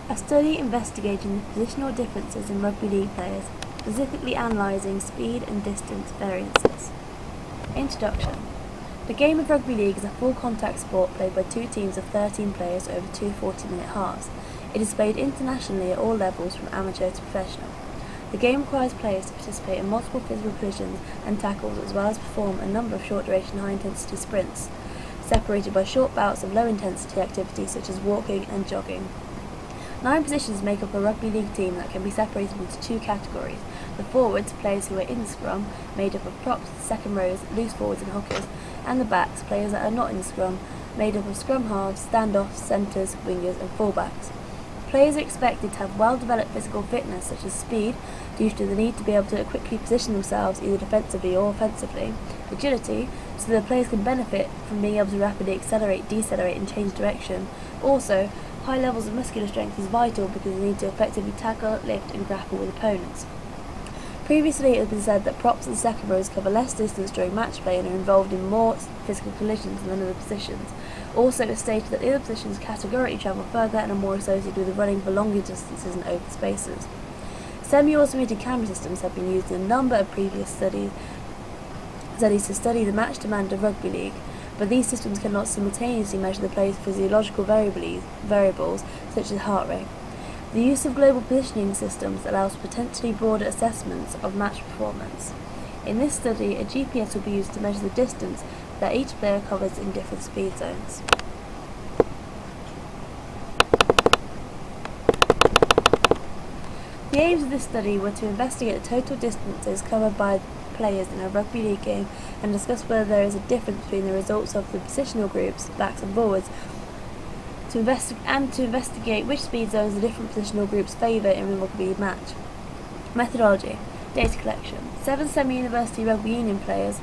A study investigating the positional differences in rugby league players, specifically analysing speed and distance variances. Introduction. The game of rugby league is a full contact sport played by two teams of 13 players over two 40-minute halves. It is played internationally at all levels from amateur to professional. The game requires players to participate in multiple physical collisions and tackles as well as perform a number of short-duration high-intensity sprints, separated by short bouts of low-intensity activities such as walking and jogging. 9 positions make up a rugby league team that can be separated into 2 categories. The forwards, players who are in scrum, made up of props, second rows, loose forwards and hookers, and the backs, players that are not in scrum, made up of scrum halves, standoffs, centres, wingers and fullbacks. Players are expected to have well-developed physical fitness such as speed, due to the need to be able to quickly position themselves either defensively or offensively, agility, so that the players can benefit from being able to rapidly accelerate, decelerate and change direction. Also, high levels of muscular strength is vital because they need to effectively tackle, lift and grapple with opponents. Previously it has been said that props and second rows cover less distance during match play and are involved in more physical collisions than other positions. Also it is stated that the other positions categorically travel further and are more associated with running for longer distances and open spaces. Semi-automated camera systems have been used in a number of previous studies to study the match demand of rugby league, but these systems cannot simultaneously measure the player's physiological variables such as heart rate. The use of global positioning systems allows potentially broader assessments of match performance. In this study, a GPS will be used to measure the distance that each player covers in different speed zones. The aims of this study were to investigate the total distances covered by players in a rugby league game and discuss whether there is a difference between the results of the positional groups, backs and forwards, to investigate which speed zones the different positional groups favour in a rugby match. Methodology. Data collection. 7 semi-university rugby union players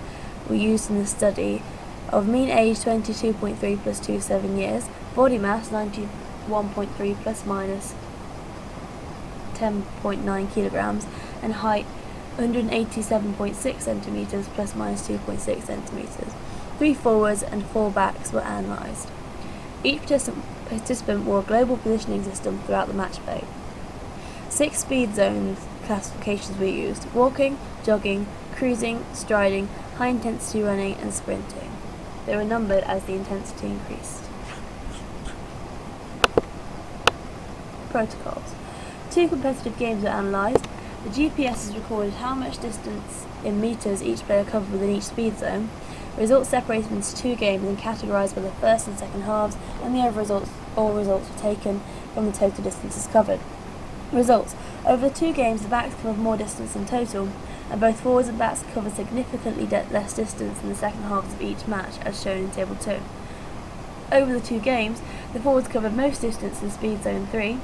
were used in the study of mean age 22.3 plus 27 years, body mass 91.3 plus minus 10.9 kilograms, and height 187.6 centimeters plus minus 2.6 centimeters. 3 forwards and 4 backs were analysed. Each participant wore a global positioning system throughout the match play. 6 speed zones classifications were used: walking, jogging, cruising, striding, high intensity running and sprinting. They were numbered as the intensity increased. Protocols. 2 competitive games were analysed. The GPS has recorded how much distance in metres each player covered within each speed zone. Results separated into 2 games and categorised by the first and second halves, and the all results were taken from the total distances covered. Results. Over the 2 games, the backs covered more distance in total, and both forwards and backs covered significantly less distance in the second halves of each match, as shown in Table 2. Over the 2 games, the forwards covered most distance in Speed Zone 3,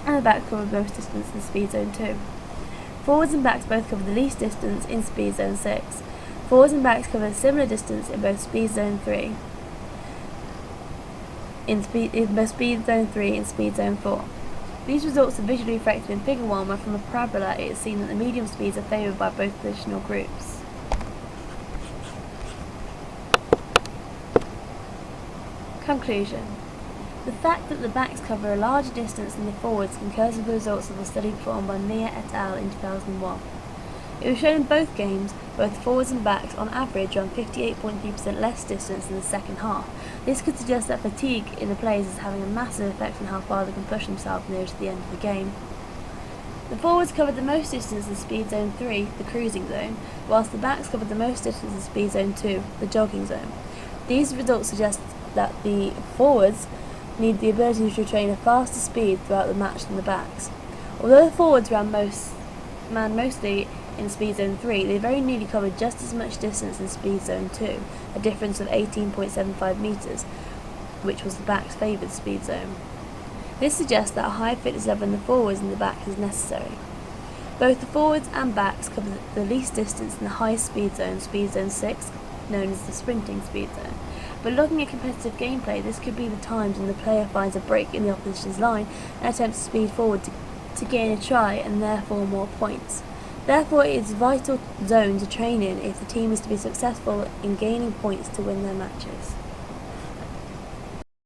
and the backs covered most distance in Speed Zone 2. Forwards and backs both covered the least distance in Speed Zone 6. Forwards and backs covered a similar distance in both Speed Zone 3, in both Speed Zone 3 and Speed Zone 4. These results are visually reflected in Figure 1, where from a parabola it is seen that the medium speeds are favoured by both positional groups. Conclusion. The fact that the backs cover a larger distance than the forwards concurs with the results of the study performed by Mia et al. In 2001. It was shown in both games, both forwards and backs on average run 58.3% less distance in the second half. This could suggest that fatigue in the players is having a massive effect on how far they can push themselves near to the end of the game. The forwards covered the most distance in Speed Zone 3, the cruising zone, whilst the backs covered the most distance in Speed Zone 2, the jogging zone. These results suggest that the forwards need the ability to retain a faster speed throughout the match than the backs. Although the forwards ran mostly in Speed Zone 3, they very nearly covered just as much distance in Speed Zone 2, a difference of 18.75 metres, which was the back's favoured speed zone. This suggests that a higher fitness level in the forwards and the backs is necessary. Both the forwards and backs covered the least distance in the highest speed zone, Speed Zone 6, known as the sprinting speed zone. But looking at competitive gameplay, this could be the times when the player finds a break in the opposition's line and attempts to speed forward to gain a try and therefore more points. Therefore, it is a vital zone to train in if the team is to be successful in gaining points to win their matches.